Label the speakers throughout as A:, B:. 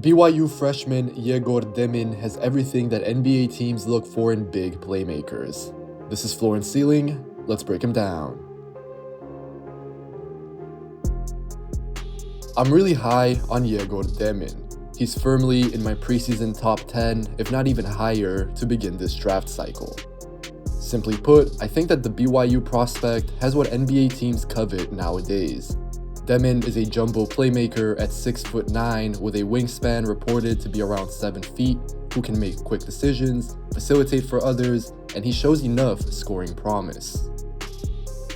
A: BYU freshman Egor Demin has everything that NBA teams look for in big playmakers. This is Floor and Ceiling. Let's break him down. I'm really high on Egor Demin. He's firmly in my preseason top 10, if not even higher, to begin this draft cycle. Simply put, I think that the BYU prospect has what NBA teams covet nowadays. Demin is a jumbo playmaker at 6'9" with a wingspan reported to be around 7 feet, who can make quick decisions, facilitate for others, and he shows enough scoring promise.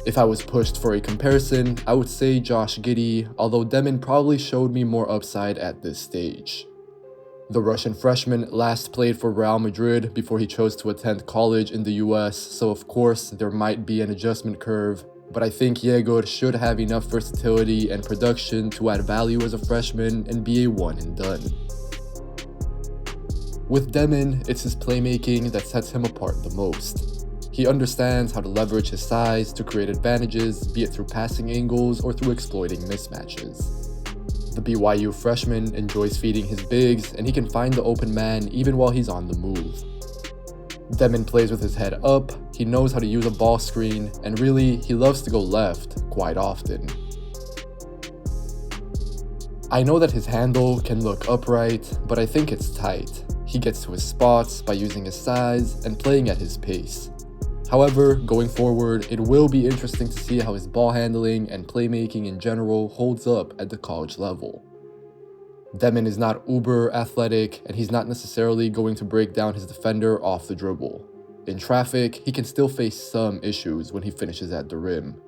A: If I was pushed for a comparison, I would say Josh Giddey, although Demin probably showed me more upside at this stage. The Russian freshman last played for Real Madrid before he chose to attend college in the US, so of course there might be an adjustment curve, but I think Egor should have enough versatility and production to add value as a freshman and be a one and done. With Demin, it's his playmaking that sets him apart the most. He understands how to leverage his size to create advantages, be it through passing angles or through exploiting mismatches. The BYU freshman enjoys feeding his bigs, and he can find the open man even while he's on the move. Demin plays with his head up, he knows how to use a ball screen, and really, he loves to go left quite often. I know that his handle can look upright, but I think it's tight. He gets to his spots by using his size and playing at his pace. However, going forward, it will be interesting to see how his ball handling and playmaking in general holds up at the college level. Demin is not uber athletic, and he's not necessarily going to break down his defender off the dribble. In traffic, he can still face some issues when he finishes at the rim.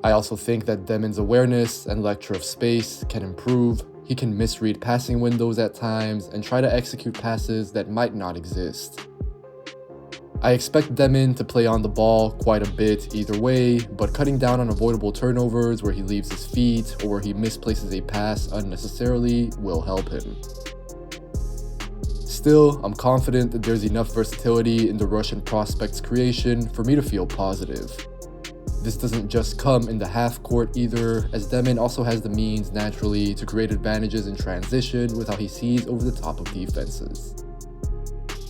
A: I also think that Demin's awareness and lecture of space can improve. He can misread passing windows at times and try to execute passes that might not exist. I expect Demin to play on the ball quite a bit either way, but cutting down on avoidable turnovers where he leaves his feet or where he misplaces a pass unnecessarily will help him. Still, I'm confident that there's enough versatility in the Russian prospect's creation for me to feel positive. This doesn't just come in the half court either, as Demin also has the means naturally to create advantages in transition with how he sees over the top of defenses.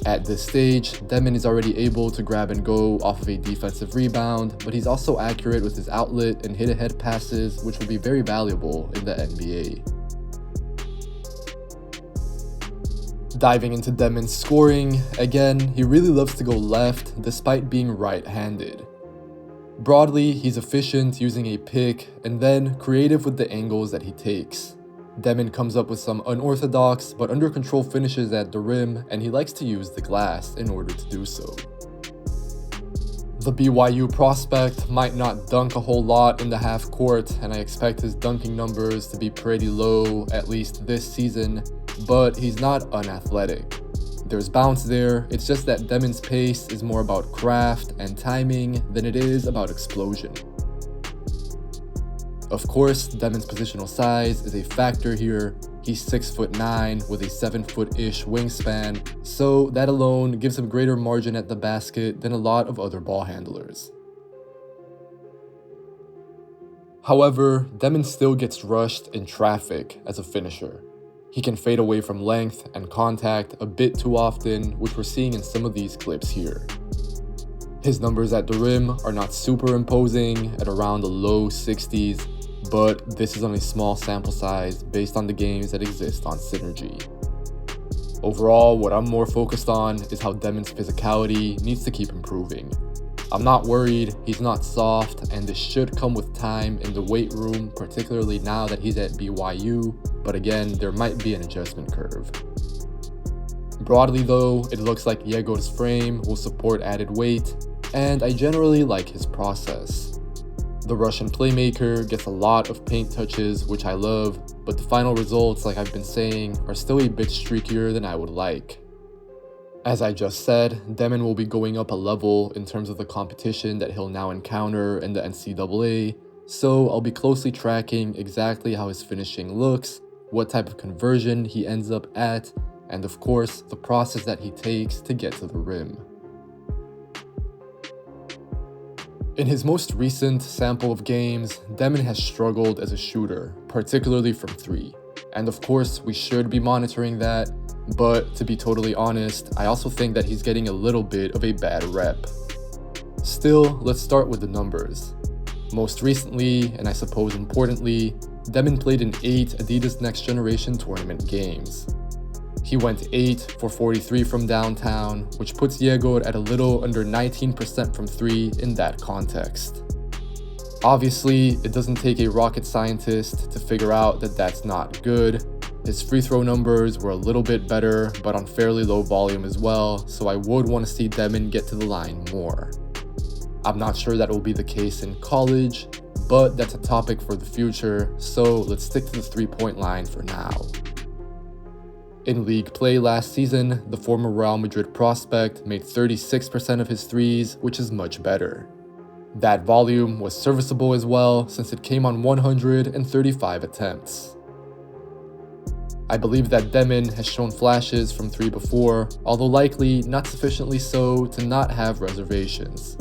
A: At this stage, Demin is already able to grab and go off of a defensive rebound, but he's also accurate with his outlet and hit-ahead passes, which will be very valuable in the NBA. Diving into Demin's scoring, again, he really loves to go left despite being right-handed. Broadly, he's efficient using a pick and then creative with the angles that he takes. Demin comes up with some unorthodox but under control finishes at the rim, and he likes to use the glass in order to do so. The BYU prospect might not dunk a whole lot in the half court, and I expect his dunking numbers to be pretty low, at least this season, but he's not unathletic. There's bounce there, it's just that Demin's pace is more about craft and timing than it is about explosion. Of course, Demin's positional size is a factor here. He's 6'9" with a 7-foot-ish wingspan, so that alone gives him greater margin at the basket than a lot of other ball handlers. However, Demin still gets rushed in traffic as a finisher. He can fade away from length and contact a bit too often, which we're seeing in some of these clips here. His numbers at the rim are not super imposing at around the low 60s, but this is on a small sample size based on the games that exist on Synergy. Overall, what I'm more focused on is how Demin's physicality needs to keep improving. I'm not worried, he's not soft, and this should come with time in the weight room, particularly now that he's at BYU, but again, there might be an adjustment curve. Broadly though, it looks like Egor's frame will support added weight, and I generally like his process. The Russian playmaker gets a lot of paint touches, which I love, but the final results, like I've been saying, are still a bit streakier than I would like. As I just said, Demin will be going up a level in terms of the competition that he'll now encounter in the NCAA, so I'll be closely tracking exactly how his finishing looks, what type of conversion he ends up at, and of course, the process that he takes to get to the rim. In his most recent sample of games, Demin has struggled as a shooter, particularly from 3. And of course, we should be monitoring that, but to be totally honest, I also think that he's getting a little bit of a bad rep. Still, let's start with the numbers. Most recently, and I suppose importantly, Demin played in 8 Adidas Next Generation tournament games. He went 8 for 43 from downtown, which puts Egor at a little under 19% from 3 in that context. Obviously, it doesn't take a rocket scientist to figure out that that's not good. His free throw numbers were a little bit better, but on fairly low volume as well, so I would want to see Demin get to the line more. I'm not sure that will be the case in college, but that's a topic for the future, so let's stick to the three-point line for now. In league play last season, the former Real Madrid prospect made 36% of his threes, which is much better. That volume was serviceable as well, since it came on 135 attempts. I believe that Demin has shown flashes from 3 before, although likely not sufficiently so to not have reservations.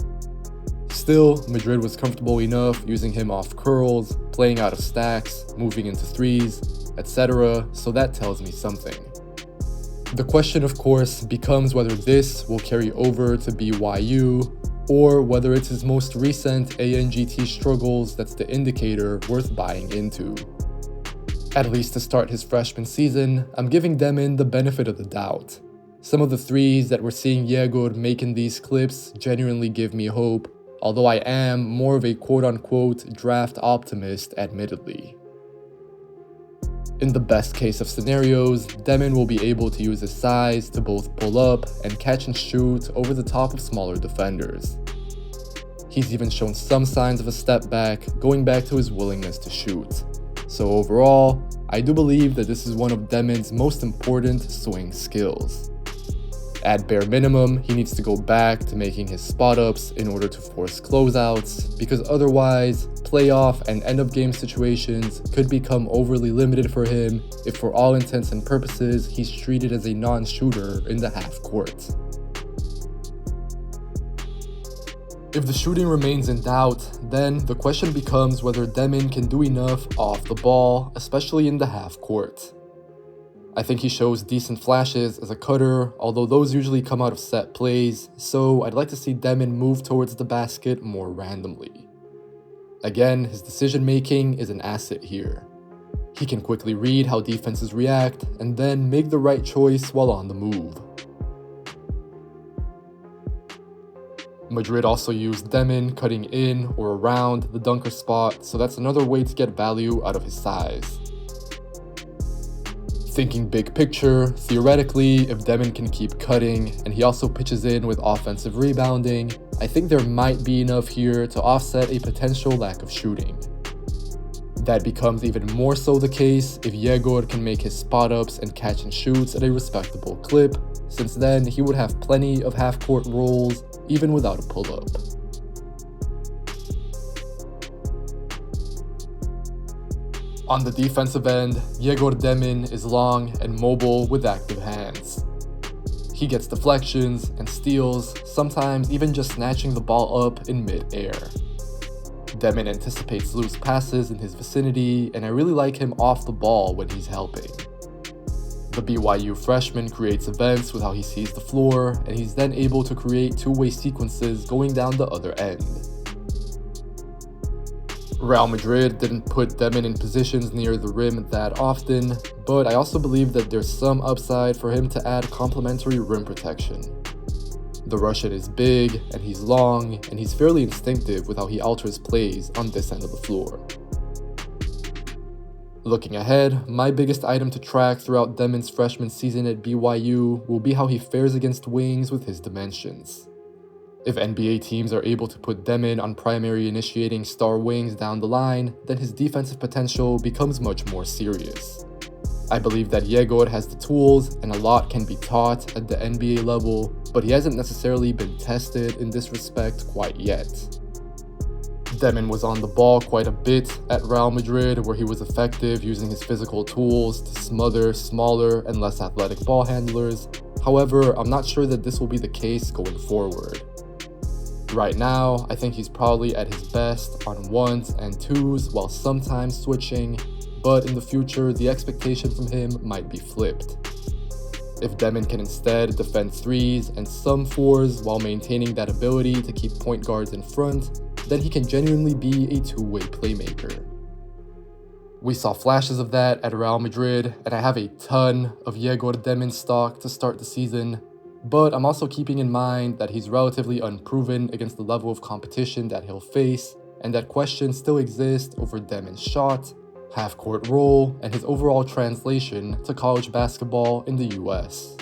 A: Still, Madrid was comfortable enough using him off curls, playing out of stacks, moving into threes, etc., so that tells me something. The question, of course, becomes whether this will carry over to BYU, or whether it's his most recent NGT struggles that's the indicator worth buying into. At least to start his freshman season, I'm giving Demin the benefit of the doubt. Some of the threes that we're seeing Egor make in these clips genuinely give me hope, although I am more of a quote-unquote draft optimist admittedly. In the best case of scenarios, Demin will be able to use his size to both pull up and catch and shoot over the top of smaller defenders. He's even shown some signs of a step back, going back to his willingness to shoot. So overall, I do believe that this is one of Demin's most important swing skills. At bare minimum, he needs to go back to making his spot-ups in order to force closeouts, because otherwise, playoff and end-of-game situations could become overly limited for him if for all intents and purposes he's treated as a non-shooter in the half court. If the shooting remains in doubt, then the question becomes whether Demin can do enough off the ball, especially in the half court. I think he shows decent flashes as a cutter, although those usually come out of set plays, so I'd like to see Demin move towards the basket more randomly. Again, his decision making is an asset here. He can quickly read how defenses react, and then make the right choice while on the move. Madrid also used Demin cutting in or around the dunker spot, so that's another way to get value out of his size. Thinking big picture, theoretically, if Demin can keep cutting and he also pitches in with offensive rebounding, I think there might be enough here to offset a potential lack of shooting. That becomes even more so the case if Egor can make his spot-ups and catch and shoots at a respectable clip, since then he would have plenty of half-court rolls even without a pull-up. On the defensive end, Egor Demin is long and mobile with active hands. He gets deflections and steals, sometimes even just snatching the ball up in mid-air. Demin anticipates loose passes in his vicinity, and I really like him off the ball when he's helping. The BYU freshman creates events with how he sees the floor, and he's then able to create two-way sequences going down the other end. Real Madrid didn't put Demin in positions near the rim that often, but I also believe that there's some upside for him to add complementary rim protection. The Russian is big, and he's long, and he's fairly instinctive with how he alters plays on this end of the floor. Looking ahead, my biggest item to track throughout Demin's freshman season at BYU will be how he fares against wings with his dimensions. If NBA teams are able to put Demin on primary initiating star wings down the line, then his defensive potential becomes much more serious. I believe that Egor has the tools and a lot can be taught at the NBA level, but he hasn't necessarily been tested in this respect quite yet. Demin was on the ball quite a bit at Real Madrid, where he was effective using his physical tools to smother smaller and less athletic ball handlers. However, I'm not sure that this will be the case going forward. Right now, I think he's probably at his best on ones and twos while sometimes switching, but in the future, the expectation from him might be flipped. If Demin can instead defend threes and some fours while maintaining that ability to keep point guards in front, then he can genuinely be a two-way playmaker. We saw flashes of that at Real Madrid, and I have a ton of Egor Demin stock to start the season, but I'm also keeping in mind that he's relatively unproven against the level of competition that he'll face, and that questions still exist over Demin's shot, half-court role, and his overall translation to college basketball in the US.